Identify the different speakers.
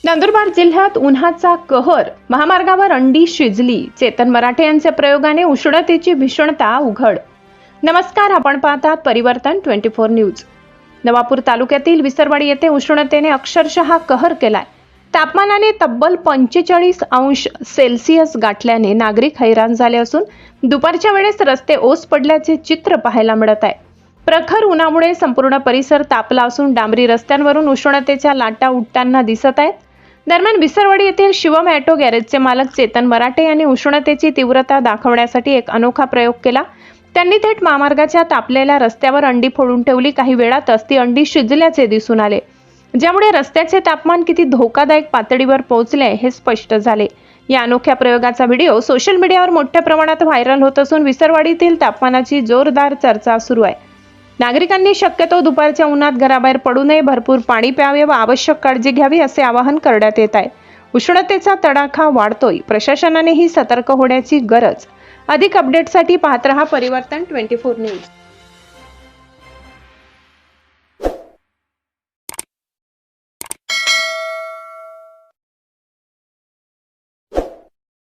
Speaker 1: नंदुरबार जिल्ह्यात उन्हाचा कहर, महामार्गावर अंडी शिजली. चेतन मराठे यांच्या प्रयोगाने उष्णतेची भीषणता उघड. नमस्कार, आपण पाहतात परिवर्तन 24 न्यूज. नवापूर तालुक्यातील विसरवाडी येथे उष्णतेने अक्षरशः कहर केलाय. तापमानाने तब्बल 45 अंश सेल्सिअस गाठल्याने नागरिक हैराण झाले असून दुपारच्या वेळेस रस्ते ओस पडल्याचे चित्र पाहायला मिळत आहे. प्रखर उन्हामुळे संपूर्ण परिसर तापला असून डांबरी रस्त्यांवरून उष्णतेच्या लाटा उडताना दिसत आहेत. दरम्यान विसरवाडी येथील शिवम ऑटो गॅरेजचे मालक चेतन मराठे यांनी उष्णतेची तीव्रता दाखवण्यासाठी एक अनोखा प्रयोग केला. त्यांनी थेट महामार्गाच्या तापलेल्या रस्त्यावर अंडी फोडून ठेवली. काही वेळातच ती अंडी शिजल्याचे दिसून आले, ज्यामुळे रस्त्याचे तापमान किती धोकादायक पातळीवर पोहोचले हे स्पष्ट झाले. या अनोख्या प्रयोगाचा व्हिडिओ सोशल मीडियावर मोठ्या प्रमाणात व्हायरल होत असून विसरवाडीतील तापमानाची जोरदार चर्चा सुरू आहे. नागरिकांनी शक्यतो दुपारच्या उन्हात घराबाहेर पडू नये, भरपूर पाणी प्यावे व आवश्यक काळजी घ्यावी असे आवाहन करण्यात येत आहे. उष्णतेचा तडाखा वाढतोय, प्रशासनानेही सतर्क होण्याची गरज. अधिक अपडेटसाठी पाहत रहा परिवर्तन 24 न्यूज.